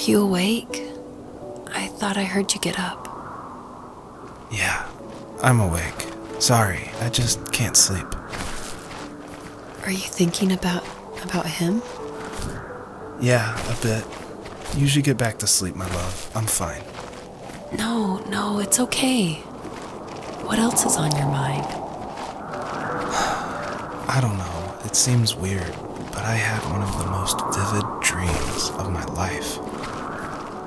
you awake? I thought I heard you get up. Yeah, I'm awake. Sorry, I just can't sleep. Are you thinking about him? Yeah, a bit. Usually get back to sleep, my love. I'm fine. No, it's okay. What else is on your mind? I don't know, it seems weird, but I had one of the most vivid dreams of my life.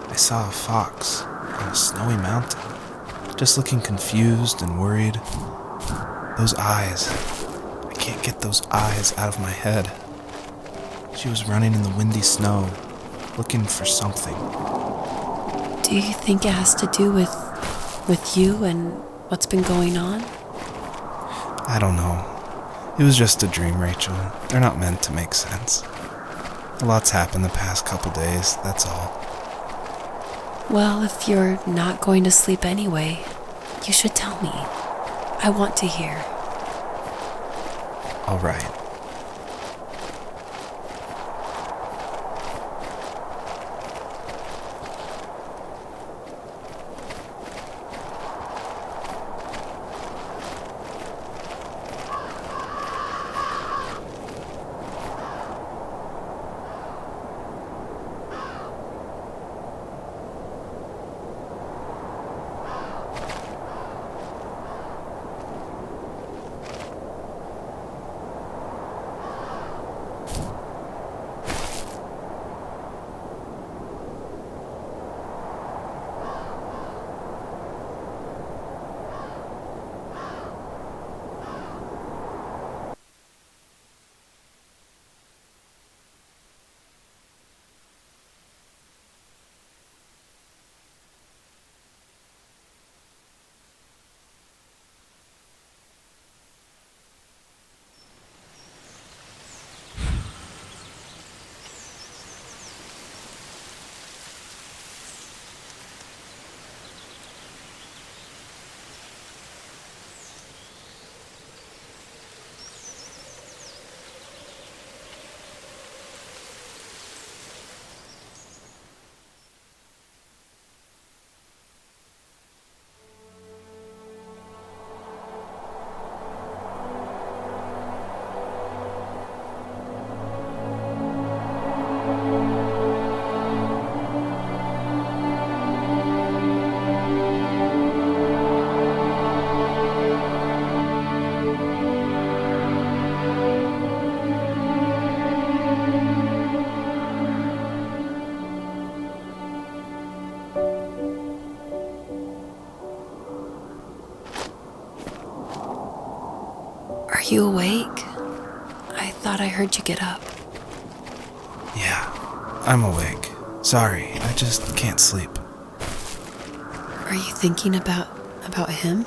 I saw a fox on a snowy mountain, just looking confused and worried. Those eyes, I can't get those eyes out of my head. She was running in the windy snow, looking for something. Do you think it has to do with you and what's been going on? I don't know. It was just a dream, Rachel. They're not meant to make sense. A lot's happened the past couple days, that's all. Well, if you're not going to sleep anyway, you should tell me. I want to hear. All right. Are you awake? I thought I heard you get up. Yeah, I'm awake. Sorry, I just can't sleep. Are you thinking about him?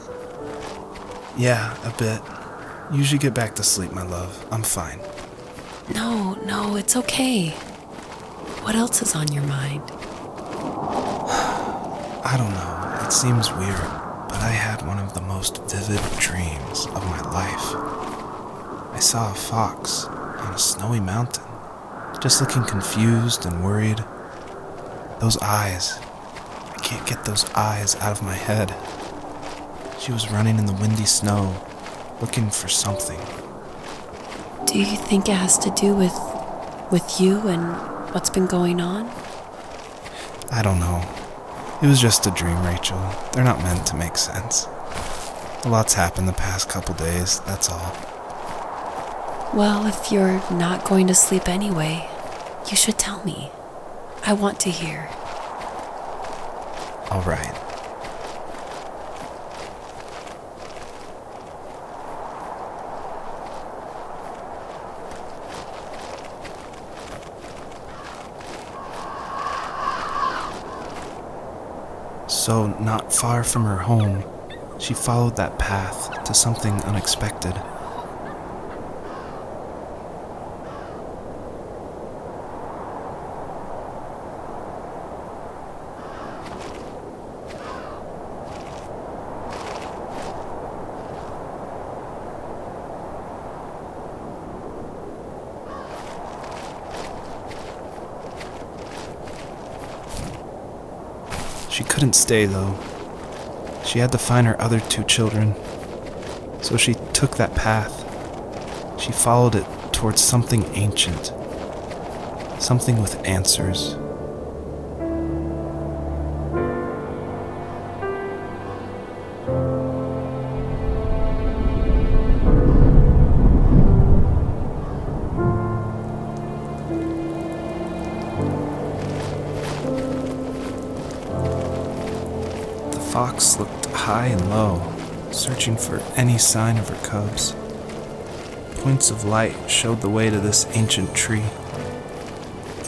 Yeah, a bit. Usually get back to sleep, my love. I'm fine. No, it's okay. What else is on your mind? I don't know, it seems weird, but I had one of the most vivid dreams of my life. I saw a fox on a snowy mountain, just looking confused and worried. Those eyes, I can't get those eyes out of my head. She was running in the windy snow, looking for something. Do you think it has to do with you and what's been going on? I don't know. It was just a dream, Rachel. They're not meant to make sense. A lot's happened the past couple days, that's all. Well, if you're not going to sleep anyway, you should tell me. I want to hear. All right. So, not far from her home, she followed that path to something unexpected. couldn't stay, though. She had to find her other 2 children. So she took that path. She followed it towards something ancient. Something with answers. The fox looked high and low, searching for any sign of her cubs. Points of light showed the way to this ancient tree.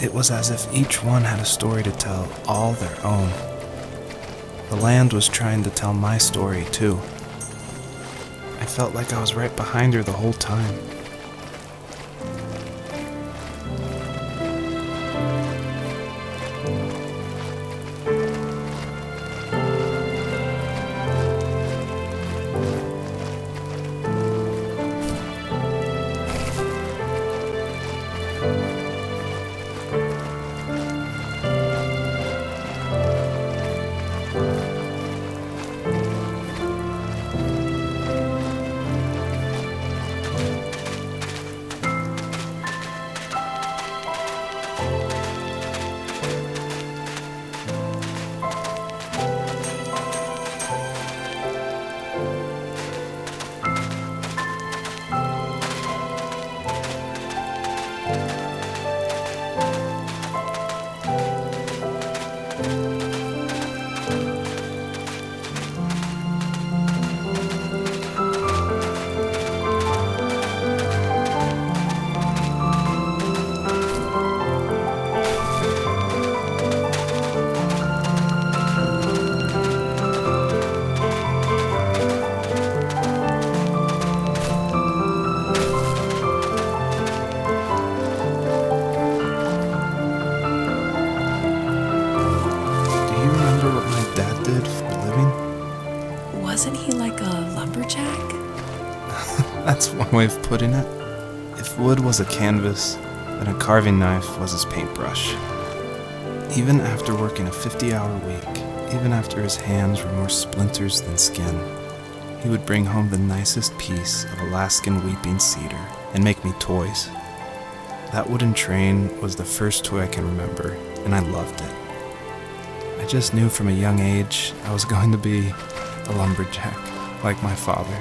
It was as if each one had a story to tell, all their own. The land was trying to tell my story, too. I felt like I was right behind her the whole time. Wasn't he like a lumberjack? That's one way of putting it. If wood was a canvas, then a carving knife was his paintbrush. Even after working a 50-hour week, even after his hands were more splinters than skin, he would bring home the nicest piece of Alaskan weeping cedar and make me toys. That wooden train was the first toy I can remember, and I loved it. I just knew from a young age I was going to be a lumberjack, like my father.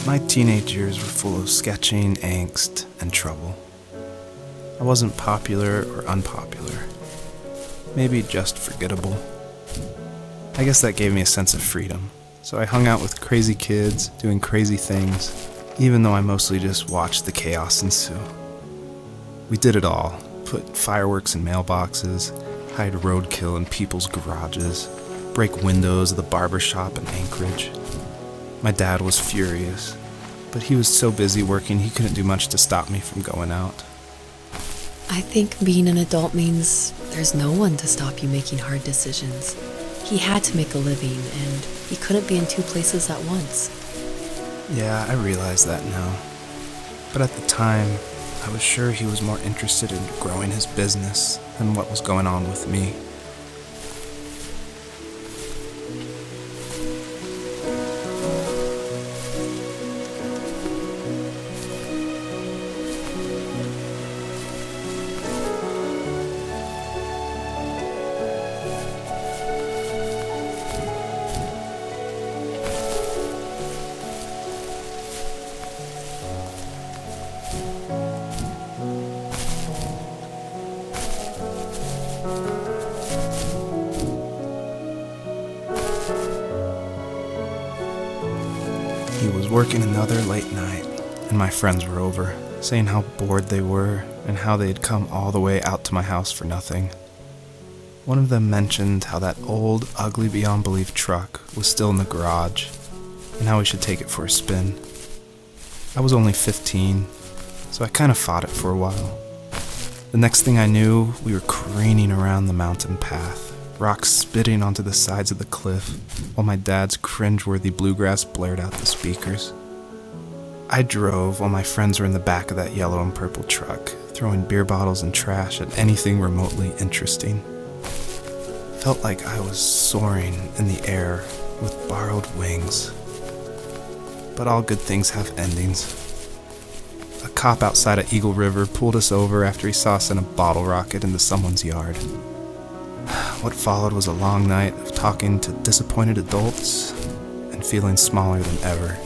My teenage years were full of sketching, angst, and trouble. I wasn't popular or unpopular. Maybe just forgettable. I guess that gave me a sense of freedom. So I hung out with crazy kids, doing crazy things, even though I mostly just watched the chaos ensue. We did it all. Put fireworks in mailboxes, hide roadkill in people's garages, break windows of the barber shop in Anchorage. My dad was furious, but he was so busy working he couldn't do much to stop me from going out. I think being an adult means there's no one to stop you making hard decisions. He had to make a living, and he couldn't be in two places at once. Yeah, I realize that now. But at the time, I was sure he was more interested in growing his business than what was going on with me. He was working another late night, and my friends were over, saying how bored they were and how they had come all the way out to my house for nothing. One of them mentioned how that old, ugly beyond belief truck was still in the garage, and how we should take it for a spin. I was only 15, so I kind of fought it for a while. The next thing I knew, we were careening around the mountain path, rocks spitting onto the sides of the cliff, while my dad's cringeworthy bluegrass blared out the speakers. I drove while my friends were in the back of that yellow and purple truck, throwing beer bottles and trash at anything remotely interesting. Felt like I was soaring in the air with borrowed wings. But all good things have endings. A cop outside of Eagle River pulled us over after he saw us in a bottle rocket into someone's yard. What followed was a long night of talking to disappointed adults and feeling smaller than ever.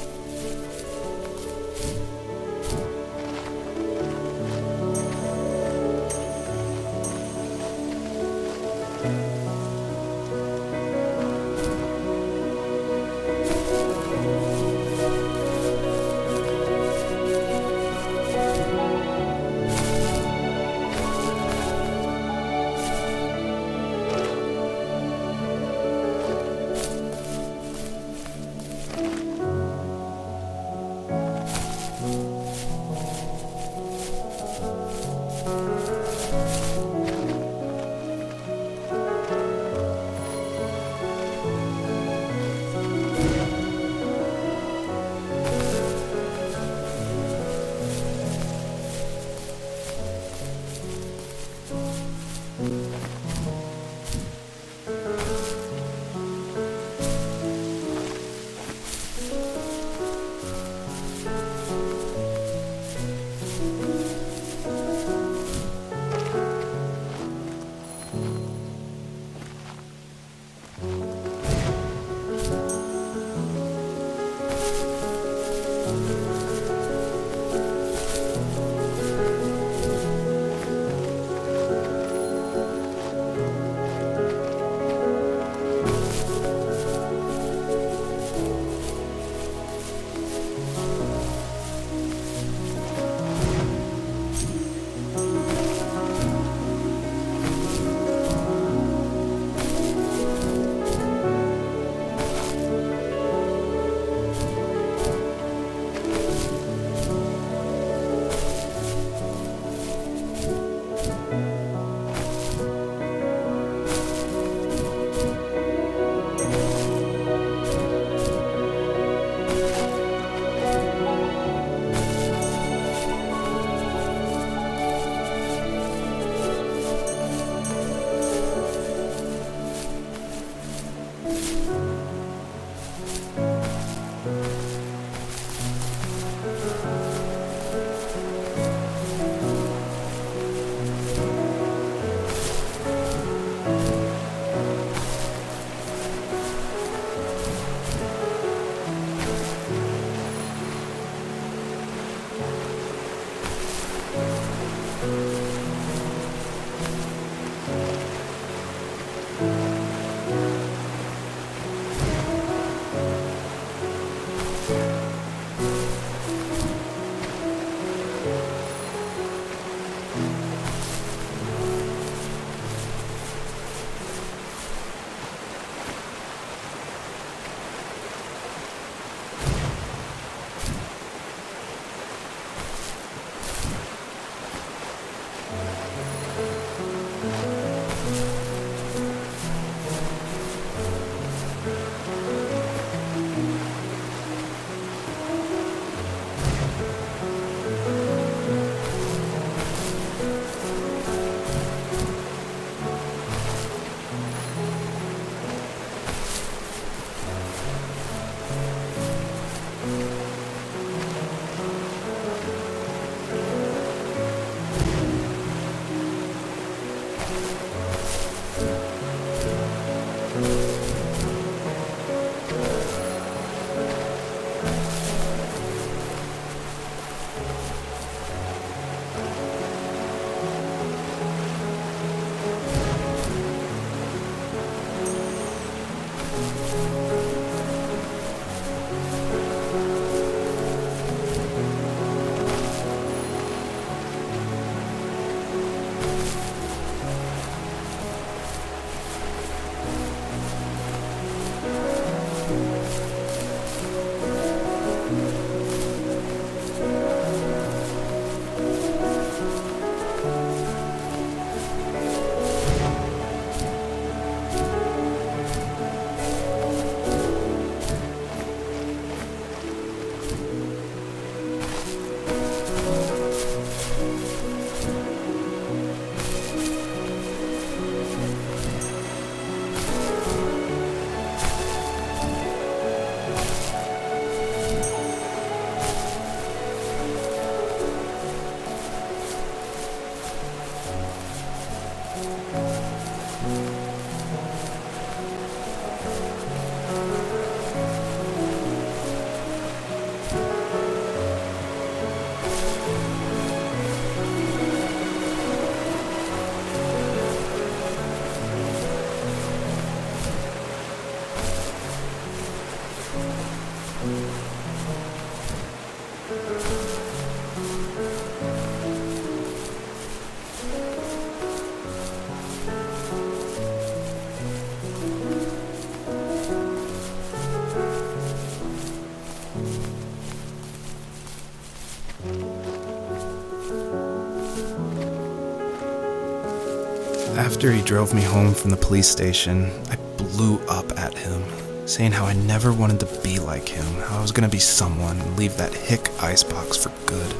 After he drove me home from the police station, I blew up at him, saying how I never wanted to be like him, how I was going to be someone and leave that hick icebox for good.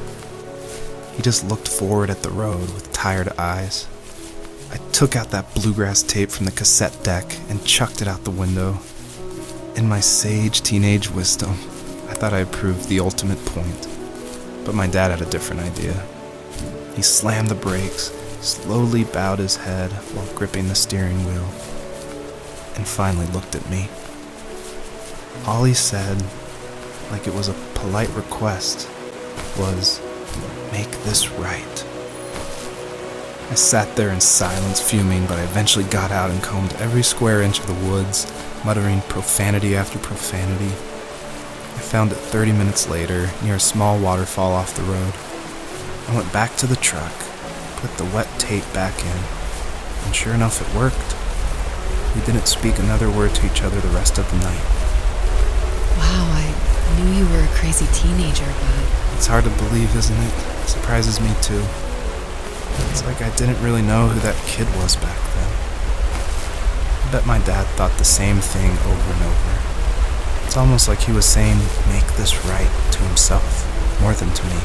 He just looked forward at the road with tired eyes. I took out that bluegrass tape from the cassette deck and chucked it out the window. In my sage teenage wisdom, I thought I had proved the ultimate point, but my dad had a different idea. He slammed the brakes, slowly bowed his head while gripping the steering wheel, and finally looked at me. All he said, like it was a polite request, was, "Make this right." I sat there in silence, fuming, but I eventually got out and combed every square inch of the woods, muttering profanity after profanity. I found it 30 minutes later, near a small waterfall off the road. I went back to the truck, put the wet tape back in, and sure enough it worked. We didn't speak another word to each other the rest of the night. Wow, I knew you were a crazy teenager, but It's hard to believe, isn't it? It surprises me too. It's like I didn't really know who that kid was back then. I bet my dad thought the same thing over and over. It's almost like he was saying, "Make this right," to himself, more than to me.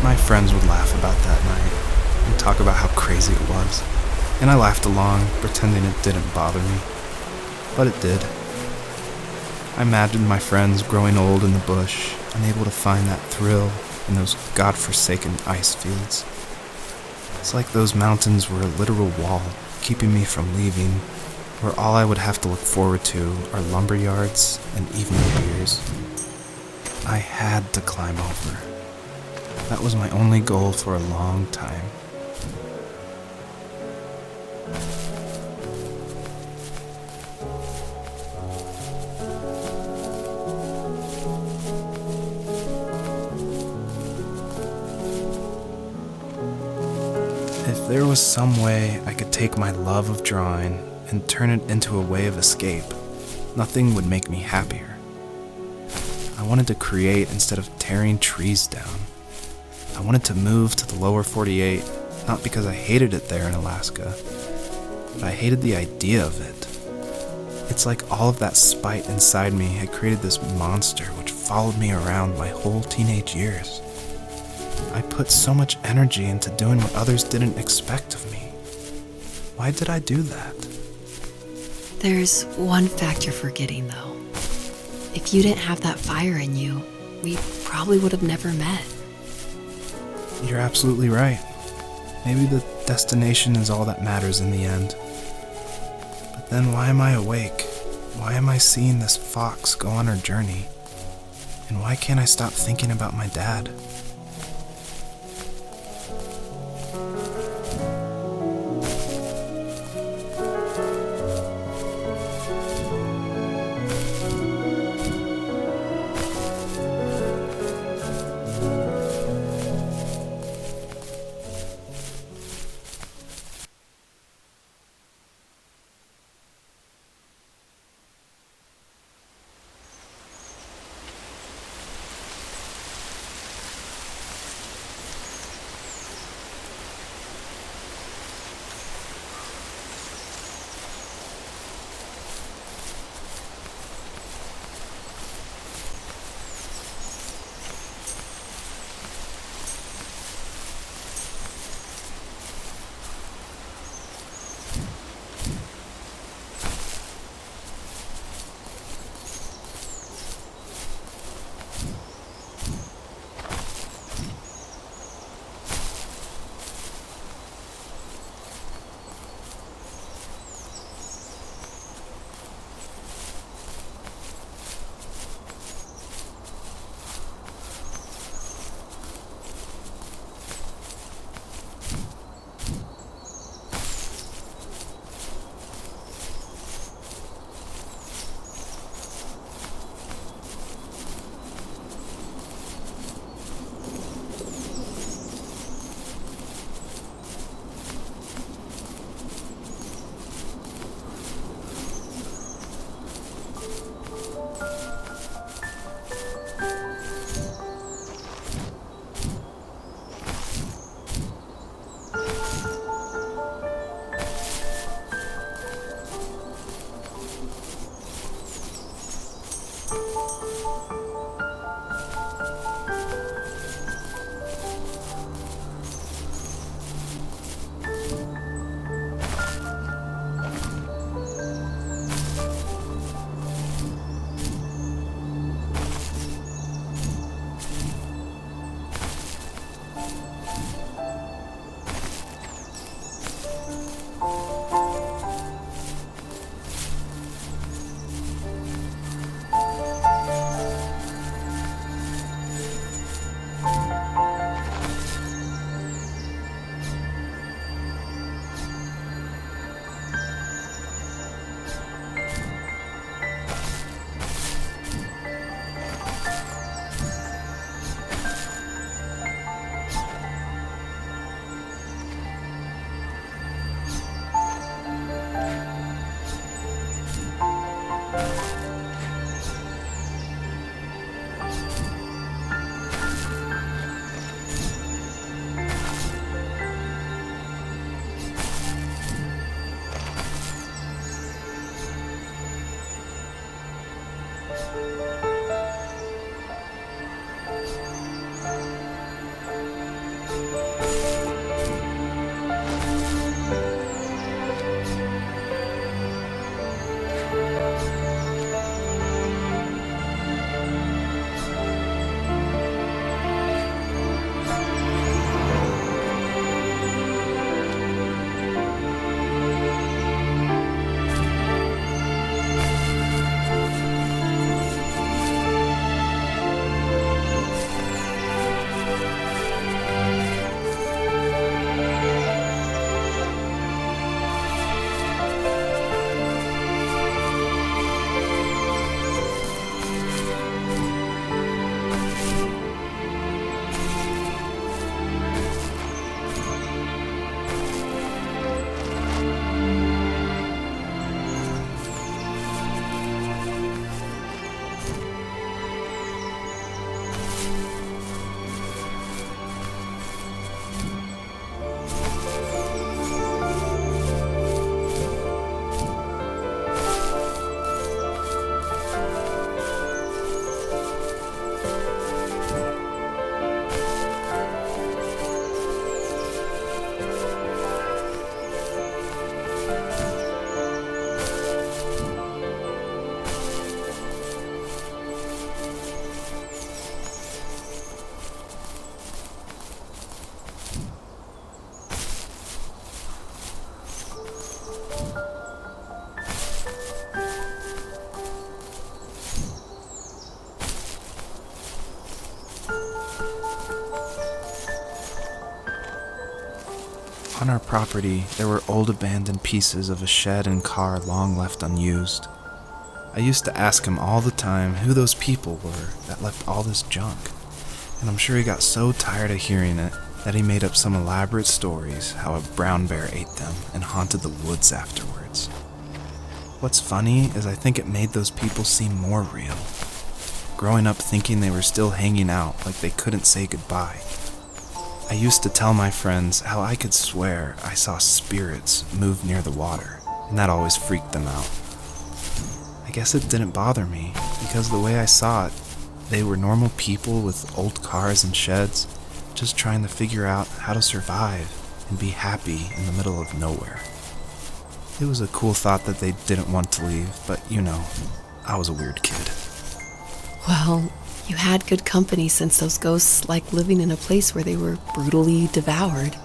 My friends would laugh about that night and talk about how crazy it was, and I laughed along, pretending it didn't bother me. But it did. I imagined my friends growing old in the bush, unable to find that thrill in those godforsaken ice fields. It's like those mountains were a literal wall, keeping me from leaving, where all I would have to look forward to are lumber yards and evening beers. I had to climb over. That was my only goal for a long time. If there was some way I could take my love of drawing and turn it into a way of escape, nothing would make me happier. I wanted to create instead of tearing trees down. I wanted to move to the lower 48, not because I hated it there in Alaska, but I hated the idea of it. It's like all of that spite inside me had created this monster which followed me around my whole teenage years. I put so much energy into doing what others didn't expect of me. Why did I do that? There's one fact you're forgetting, though. If you didn't have that fire in you, we probably would have never met. You're absolutely right. Maybe the destination is all that matters in the end. But then why am I awake? Why am I seeing this fox go on her journey? And why can't I stop thinking about my dad? On our property, there were old abandoned pieces of a shed and car long left unused. I used to ask him all the time who those people were that left all this junk, and I'm sure he got so tired of hearing it that he made up some elaborate stories how a brown bear ate them and haunted the woods afterwards. What's funny is I think it made those people seem more real. Growing up thinking they were still hanging out like they couldn't say goodbye. I used to tell my friends how I could swear I saw spirits move near the water, and that always freaked them out. I guess it didn't bother me, because the way I saw it, they were normal people with old cars and sheds, just trying to figure out how to survive and be happy in the middle of nowhere. It was a cool thought that they didn't want to leave, but I was a weird kid. Well, you had good company since those ghosts like living in a place where they were brutally devoured.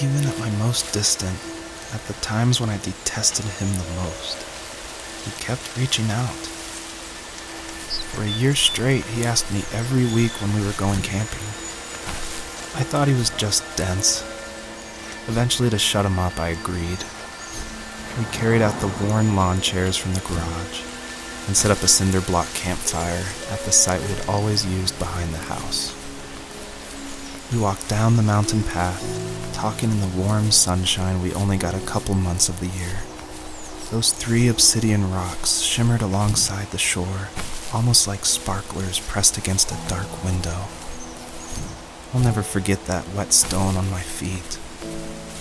Even at my most distant, at the times when I detested him the most, he kept reaching out. For a year straight, he asked me every week when we were going camping. I thought he was just dense. Eventually, to shut him up, I agreed. We carried out the worn lawn chairs from the garage and set up a cinder block campfire at the site we had always used behind the house. We walked down the mountain path, talking in the warm sunshine we only got a couple months of the year. Those 3 obsidian rocks shimmered alongside the shore, almost like sparklers pressed against a dark window. I'll never forget that wet stone on my feet,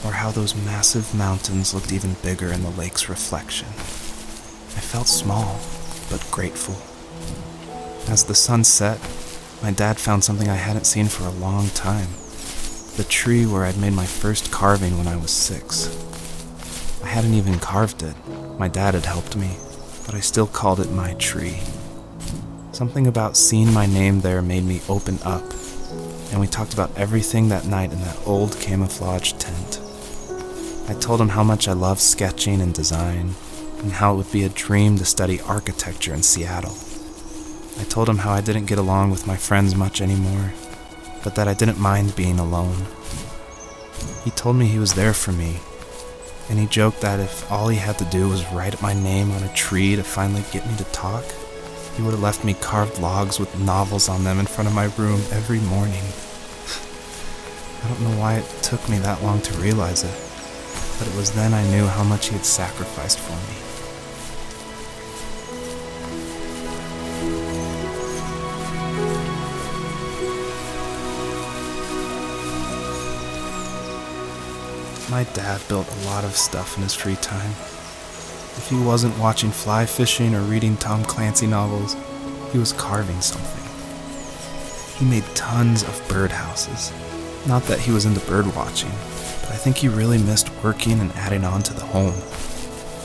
or how those massive mountains looked even bigger in the lake's reflection. I felt small, but grateful. As the sun set, my dad found something I hadn't seen for a long time. The tree where I'd made my first carving when I was 6. I hadn't even carved it. My dad had helped me, but I still called it my tree. Something about seeing my name there made me open up, and we talked about everything that night in that old camouflage tent. I told him how much I loved sketching and design, and how it would be a dream to study architecture in Seattle. I told him how I didn't get along with my friends much anymore, but that I didn't mind being alone. He told me he was there for me, and he joked that if all he had to do was write my name on a tree to finally get me to talk, he would have left me carved logs with novels on them in front of my room every morning. I don't know why it took me that long to realize it, but it was then I knew how much he had sacrificed for me. My dad built a lot of stuff in his free time. If he wasn't watching fly fishing or reading Tom Clancy novels, he was carving something. He made tons of birdhouses. Not that he was into bird watching, but I think he really missed working and adding on to the home.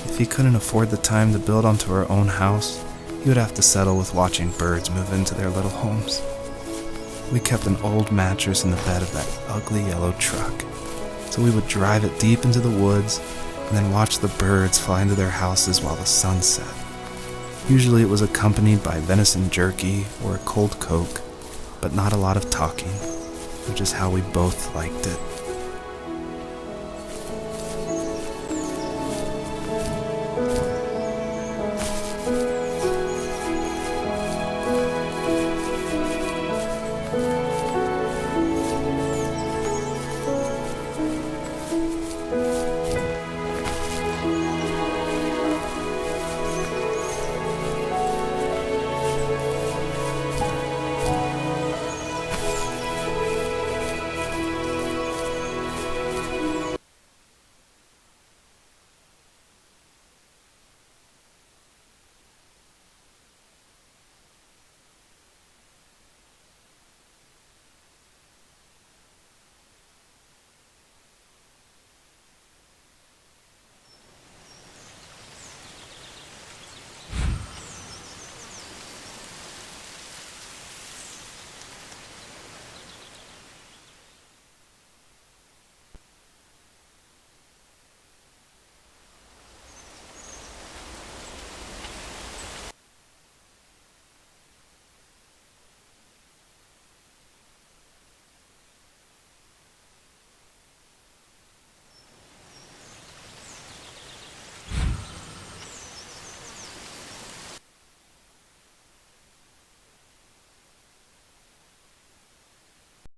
If he couldn't afford the time to build onto our own house, he would have to settle with watching birds move into their little homes. We kept an old mattress in the bed of that ugly yellow truck, so we would drive it deep into the woods and then watch the birds fly into their houses while the sun set. Usually it was accompanied by venison jerky or a cold Coke, but not a lot of talking. which is how we both liked it.